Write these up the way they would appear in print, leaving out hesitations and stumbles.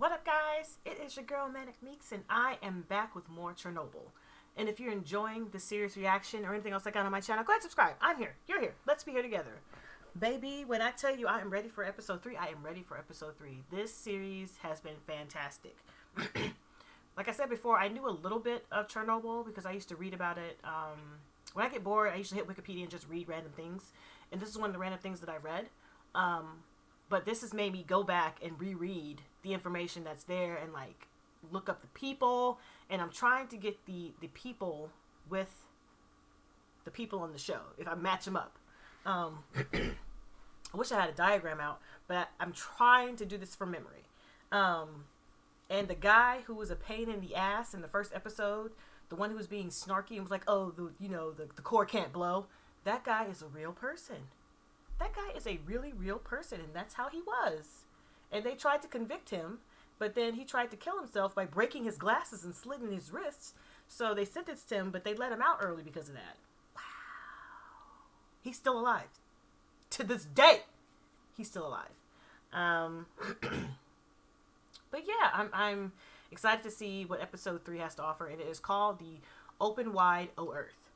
What up, guys? It is your girl ManicMeeks, and I am back with more Chernobyl. And if you're enjoying the series reaction or anything else I got on my channel, go ahead and subscribe. I'm here. You're here. Let's be here together. Baby, when I tell you I am ready for episode 3, I am ready for episode 3. This series has been fantastic. Like I said before, I knew a little bit of Chernobyl because I used to read about it. When I get bored, I usually hit Wikipedia and just read random things. And this is one of the random things that I read. But this has made me go back and reread the information that's there and like look up the people. And I'm trying to get the people with the people on the show, if I match them up. I wish I had a diagram out, but I'm trying to do this from memory. And the guy who was a pain in the ass in the first episode, the one who was being snarky and was like, oh, the core can't blow. That guy is a real person. That guy is a really real person, and that's how he was. And they tried to convict him, but then he tried to kill himself by breaking his glasses and slitting his wrists. So they sentenced him, but they let him out early because of that. Wow. He's still alive. To this day, he's still alive. But yeah, I'm excited to see what episode 3 has to offer, and it is called The Open Wide O Earth.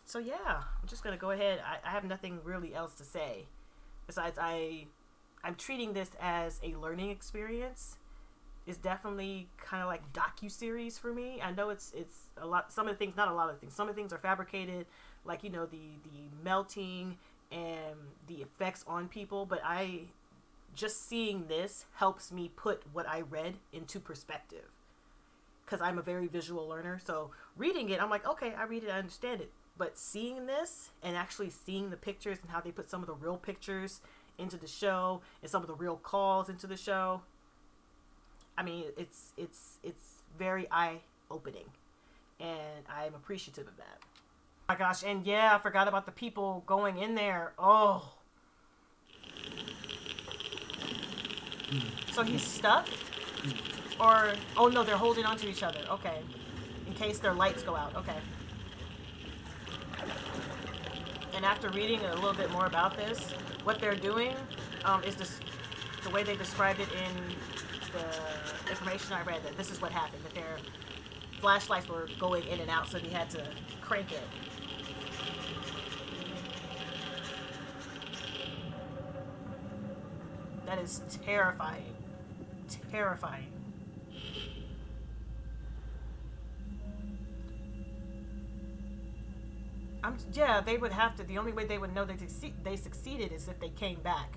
So yeah, I'm just gonna go ahead. I have nothing really else to say besides I'm treating this as a learning experience. It's definitely kind of like docu-series for me. I know it's a lot. Some of the things, not a lot of things. Some of the things are fabricated, like the melting and the effects on people. But just seeing this helps me put what I read into perspective, because I'm a very visual learner. So reading it, I'm like, okay, I read it, I understand it. But seeing this and actually seeing the pictures and how they put some of the real pictures into the show and some of the real calls into the show, I mean, it's very eye-opening, and I'm appreciative of that. Oh my gosh, and yeah, I forgot about the people going in there. Oh. So he's stuck? Or, oh no, they're holding on to each other. Okay. In case their lights go out. Okay. And after reading a little bit more about this, what they're doing is this, the way they described it in the information I read, that this is what happened, that their flashlights were going in and out, so they had to crank it. That is terrifying. Terrifying. Yeah, they would have to. The only way they would know they succeeded is if they came back.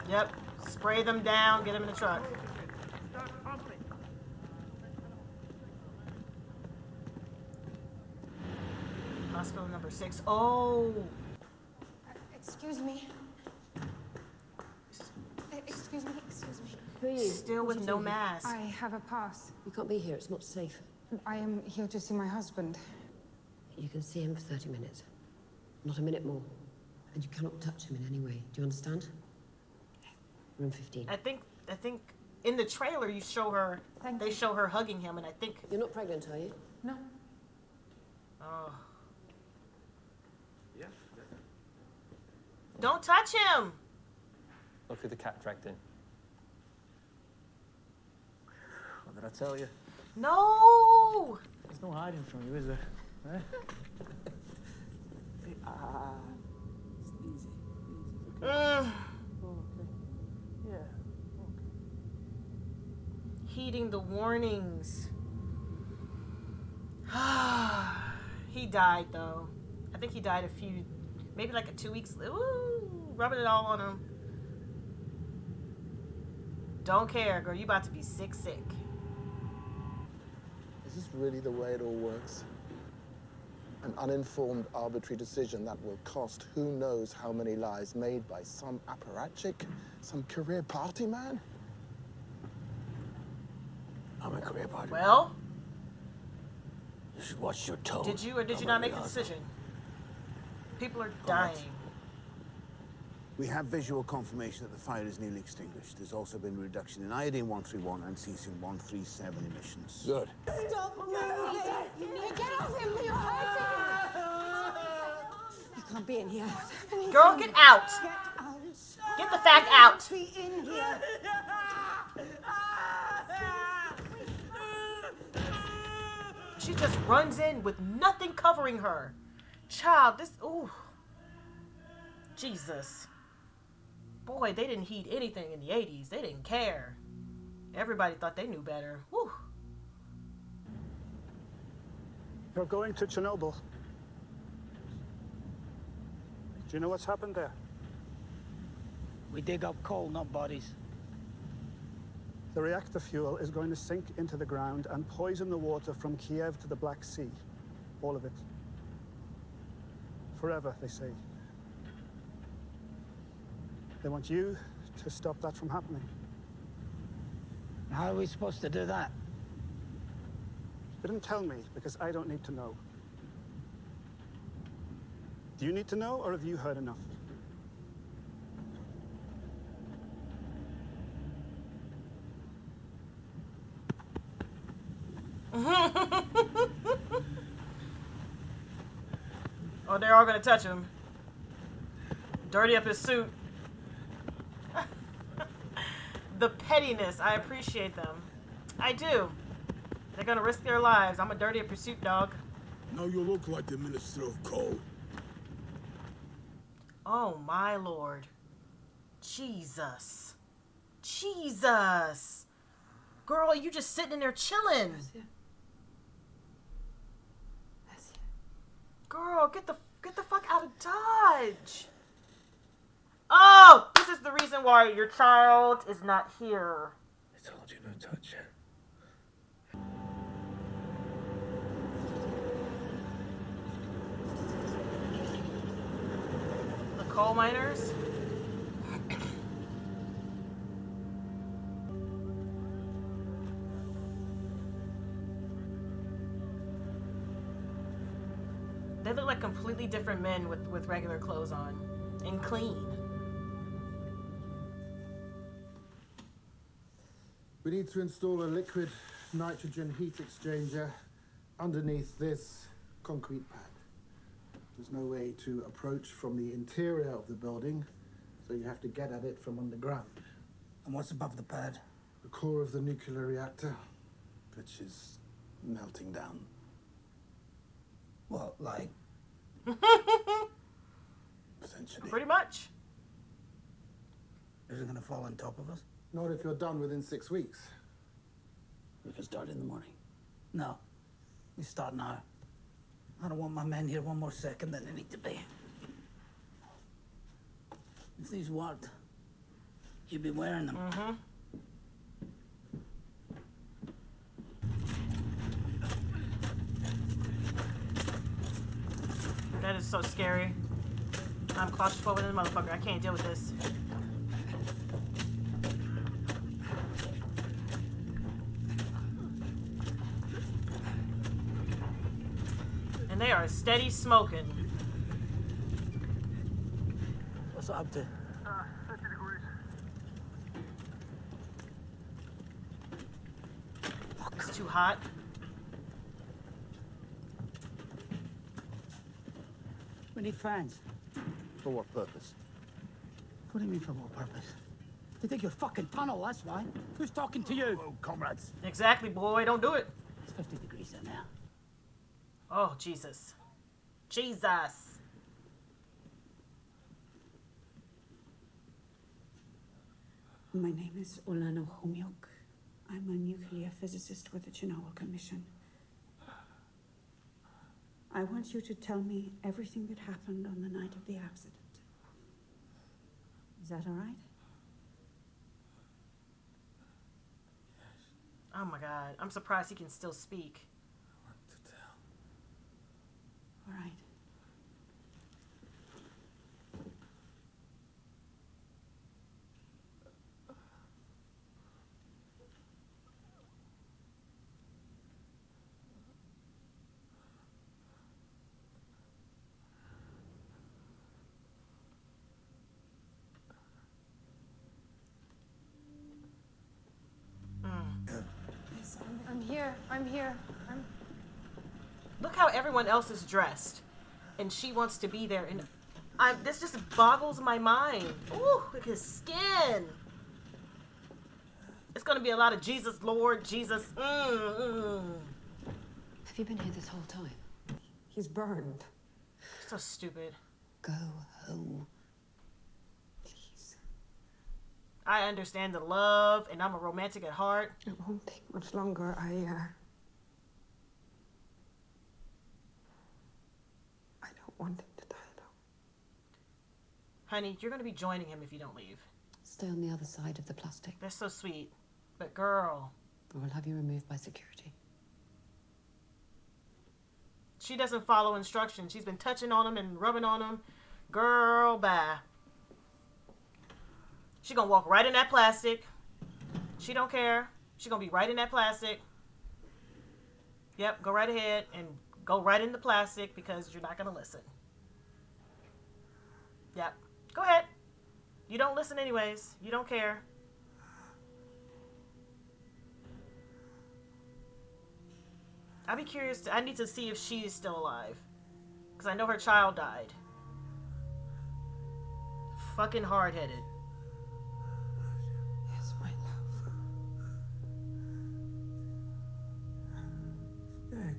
Yep. Spray them down. Get them in the truck. Hospital number 6. Oh. Excuse me. Excuse me. Who are you? Still with no mask. I have a pass. You can't be here, it's not safe. I am here to see my husband. You can see him for 30 minutes. Not a minute more. And you cannot touch him in any way. Do you understand? Room 15. I think in the trailer you show her. They show her hugging him, and I think. You're not pregnant, are you? No. Oh. Yeah. Don't touch him. Look who the cat dragged in. What did I tell you? No. There's no hiding from you, is there? Eh? It's easy. Ugh. Okay. Yeah. Okay. Heeding the warnings. He died though. I think he died maybe like 2 weeks. Ooh, rubbing it all on him. Don't care, girl. You about to be sick. Is this really the way it all works? An uninformed, arbitrary decision that will cost who knows how many lives made by some apparatchik, some career party man? I'm a career party. Well, You should watch your tone. did you or did you not make the decision? People are dying. We have visual confirmation that the fire is nearly extinguished. There's also been a reduction in iodine-131 and cesium-137 emissions. Good. Stop moving! Get off him! You're hurting him! You can't be in here. What's happening? Girl, get out. Get out. Get the fact out. Be in here. She just runs in with nothing covering her. Child, this, ooh. Jesus. Boy, they didn't heed anything in the 80s. They didn't care. Everybody thought they knew better. Whew. You're going to Chernobyl. Do you know what's happened there? We dig up coal, not bodies. The reactor fuel is going to sink into the ground and poison the water from Kiev to the Black Sea. All of it. Forever, they say. They want you to stop that from happening. How are we supposed to do that? They didn't tell me because I don't need to know. Do you need to know, or have you heard enough? Oh, they're all gonna touch him. Dirty up his suit. The pettiness, I appreciate them. I do. They're gonna risk their lives. I'm a dirty up your suit, dog. Now you look like the Minister of Coal. Oh my Lord. Jesus. Jesus. Girl, you just sitting in there chilling. Girl, get the fuck out of Dodge. Oh, this is the reason why your child is not here. I told you no touch. The coal miners. They look like completely different men with regular clothes on and clean. We need to install a liquid nitrogen heat exchanger underneath this concrete pad. There's no way to approach from the interior of the building, so you have to get at it from underground. And what's above the pad? The core of the nuclear reactor, which is melting down. What, like? Essentially. Pretty much. Is it gonna fall on top of us? Not if you're done within 6 weeks. We can start in the morning. No. We start now. I don't want my men here one more second than they need to be. If these worked, you'd be wearing them. Mm-hmm. That is so scary. I'm claustrophobic as a motherfucker. I can't deal with this. And they are steady smoking. What's it up to? 50 degrees. It's too hot. We need fans. For what purpose? What do you mean for what purpose? They dig your fucking tunnel, that's why. Who's talking to you? Oh, comrades. Exactly, boy. Don't do it. It's 50 degrees in there. Oh, Jesus. Jesus. My name is Olano Homyok. I'm a nuclear physicist with the Chernobyl Commission. I want you to tell me everything that happened on the night of the accident. Is that all right? Oh my God. I'm surprised he can still speak. All right. here. I'm here. Look how everyone else is dressed, and she wants to be there. And this just boggles my mind. Ooh, look at his skin. It's gonna be a lot of Jesus, Lord, Jesus. Have you been here this whole time? He's burned. So stupid. Go home. Please. I understand the love, and I'm a romantic at heart. It won't take much longer. I don't want him to die alone. Honey, you're gonna be joining him if you don't leave. Stay on the other side of the plastic. That's so sweet. But girl. Or I'll have you removed by security. She doesn't follow instructions. She's been touching on him and rubbing on him. Girl, bye. She gonna walk right in that plastic. She don't care. She gonna be right in that plastic. Yep, go right ahead and go right in the plastic because you're not gonna listen. Yep, go ahead. You don't listen anyways. You don't care. I'd be curious. I need to see if she is still alive. Because I know her child died. Fucking hard-headed. Yes, my love.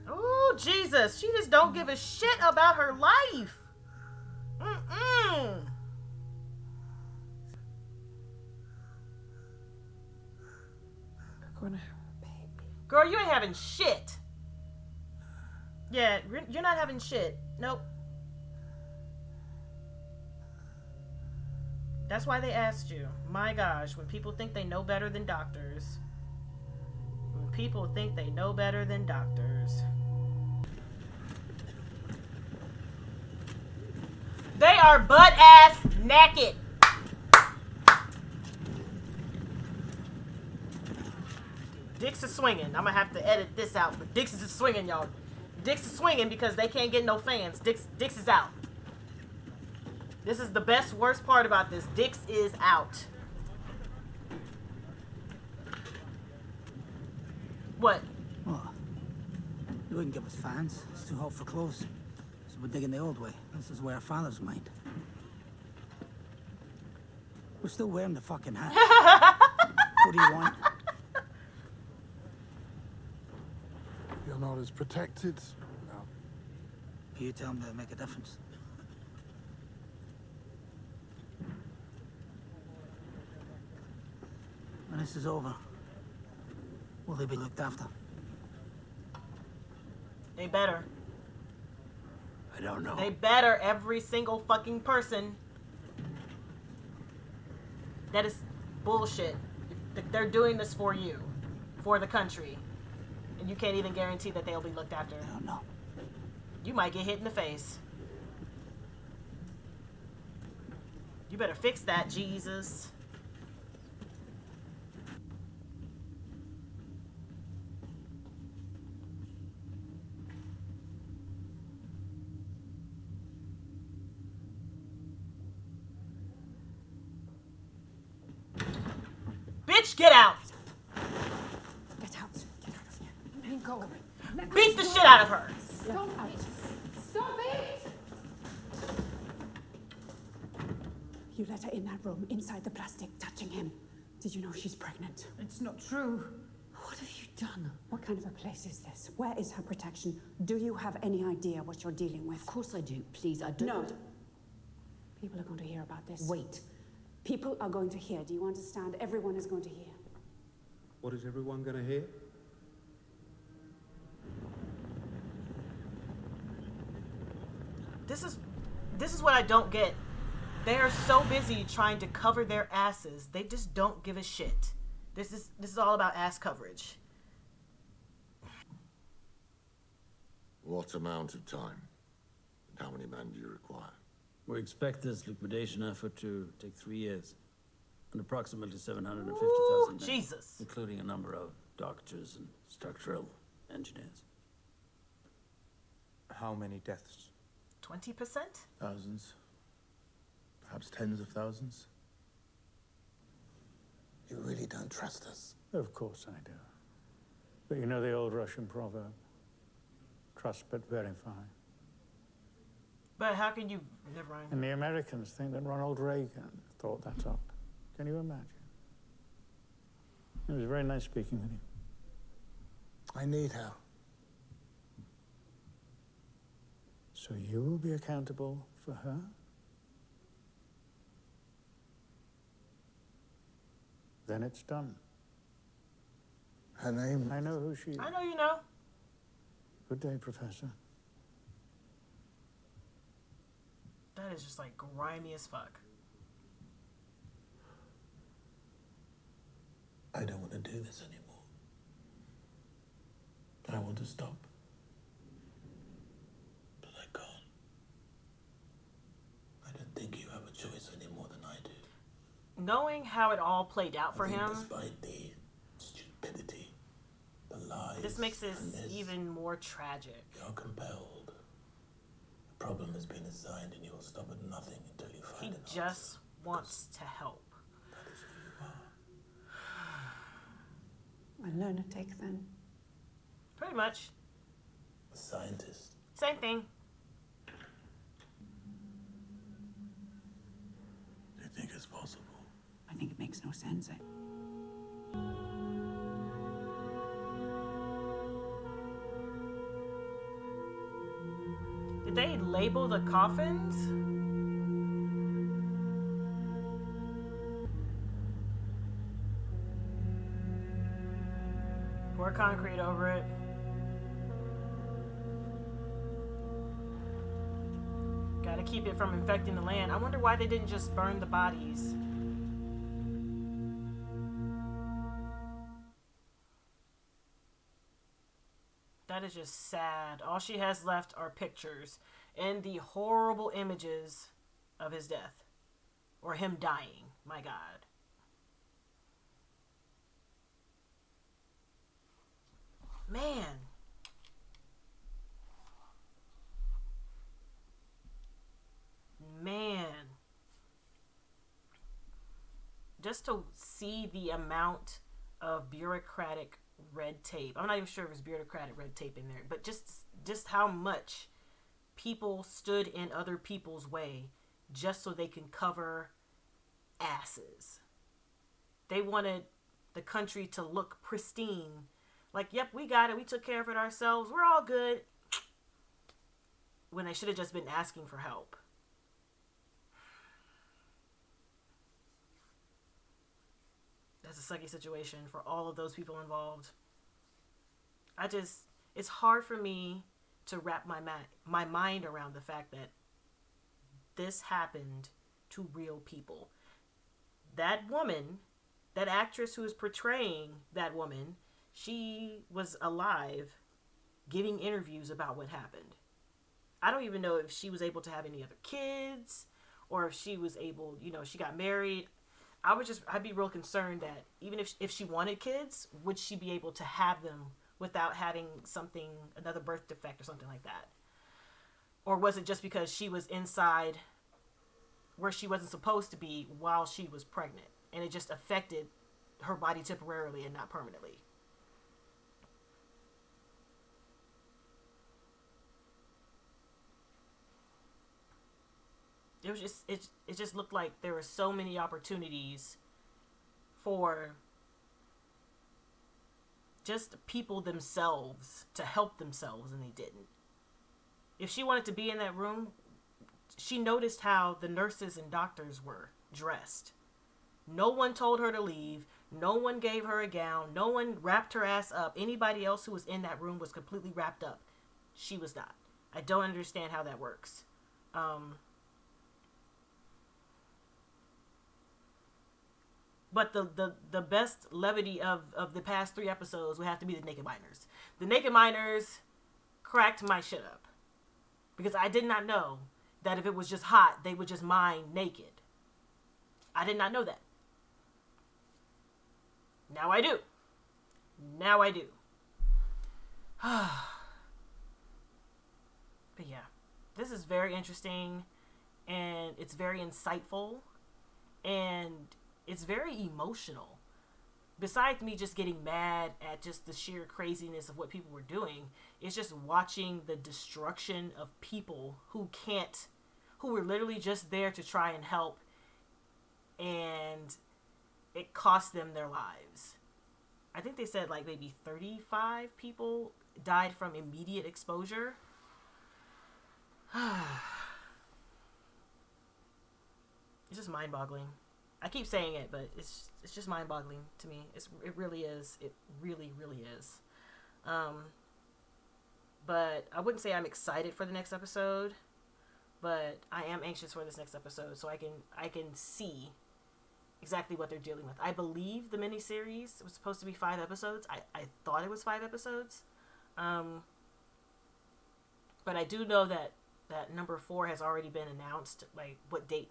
Oh, Jesus. She just don't give a shit about her life. Mm-mm. We're gonna have a baby. Girl, you ain't having shit. Yeah, you're not having shit. Nope. That's why they asked you. My gosh, when people think they know better than doctors. When people think they know better than doctors. They are butt-ass naked. Dicks is swinging. I'm gonna have to edit this out, but Dicks is swinging, y'all. Dicks is swinging because they can't get no fans. Dicks is out. This is the best, worst part about this. Dicks is out. What? What? You wouldn't give us fans. It's too hot for clothes. So we're digging the old way. This is where our fathers mined. We're still wearing the fucking hat. What do you want? You're not as protected. No. You tell them to make a difference. When this is over, will they be looked after? They better. I don't know. They better, every single fucking person. That is bullshit. They're doing this for you. For the country. And you can't even guarantee that they'll be looked after. I don't know. You might get hit in the face. You better fix that, Jesus. Bitch, get out! Get out. Get out of here. Let me go. Beat the shit out of her! Stop it. Stop it! You let her in that room, inside the plastic, touching him. Did you know she's pregnant? It's not true. What have you done? What kind of a place is this? Where is her protection? Do you have any idea what you're dealing with? Of course I do. Please, I don't. No. People are going to hear about this. Wait. People are going to hear. Do you understand? Everyone is going to hear. What is everyone going to hear? This is what I don't get. They are so busy trying to cover their asses. They just don't give a shit. This is all about ass coverage. What amount of time? And how many men do you require? We expect this liquidation effort to take 3 years. And approximately 750,000 men. Jesus. Including a number of doctors and structural engineers. How many deaths? 20%? Thousands. Perhaps tens of thousands. You really don't trust us? Of course I do. But you know the old Russian proverb, trust but verify. But how can you... Never mind. And the Americans think that Ronald Reagan thought that up. Can you imagine? It was very nice speaking with you. I need her. So you will be accountable for her? Then it's done. Her name? I know who she is. I know you know. Good day, Professor. That is just like grimy as fuck. I don't want to do this anymore. I want to stop. But I can't. I don't think you have a choice any more than I do. Knowing how it all played out for him, Despite the stupidity, the lies, this makes this and this, even more tragic. you're compelled. The problem has been assigned and you will stop at nothing until you find He an just wants to help. That is who you are. A lunatic, then. Pretty much. A scientist. Same thing. Do you think it's possible? I think it makes no sense. Did they label the coffins? Pour concrete over it. Gotta keep it from infecting the land. I wonder why they didn't just burn the bodies. That is just sad. All she has left are pictures and the horrible images of his death. Or him dying. My God. Man. Man. Just to see the amount of bureaucratic red tape. I'm not even sure if there's bureaucratic red tape in there, but just how much people stood in other people's way just so they can cover asses. They wanted the country to look pristine. Like, yep, we got it. We took care of it ourselves. We're all good. When they should have just been asking for help. That's a sucky situation for all of those people involved. It's hard for me to wrap my mind around the fact that this happened to real people. That woman, that actress who is portraying that woman, she was alive giving interviews about what happened. I don't even know if she was able to have any other kids or if she was able, she got married. I'd be real concerned that even if she wanted kids, would she be able to have them without having another birth defect or something like that? Or was it just because she was inside where she wasn't supposed to be while she was pregnant and it just affected her body temporarily and not permanently? It was it just looked like there were so many opportunities for just people themselves to help themselves and they didn't. If she wanted to be in that room, she noticed how the nurses and doctors were dressed. No one told her to leave. No one gave her a gown. No one wrapped her ass up. Anybody else who was in that room was completely wrapped up. She was not. I don't understand how that works. But the best levity of the past 3 episodes would have to be the Naked Miners. The Naked Miners cracked my shit up. Because I did not know that if it was just hot, they would just mine naked. I did not know that. Now I do. Now I do. But yeah, this is very interesting and it's very insightful and it's very emotional. besides me just getting mad at just the sheer craziness of what people were doing, it's just watching the destruction of people who were literally just there to try and help, and it cost them their lives. I think they said like maybe 35 people died from immediate exposure. It's just mind-boggling. I keep saying it, but it's just mind-boggling to me. It really is. It really, really is. But I wouldn't say I'm excited for the next episode, but I am anxious for this next episode so I can see exactly what they're dealing with. I believe the miniseries was supposed to be 5 episodes. I thought it was 5 episodes. But I do know that number 4 has already been announced, like what date.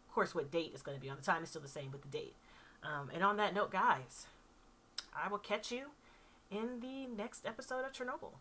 Of course, what date is going to be on. The time is still the same, but the date. And on that note, guys, I will catch you in the next episode of Chernobyl.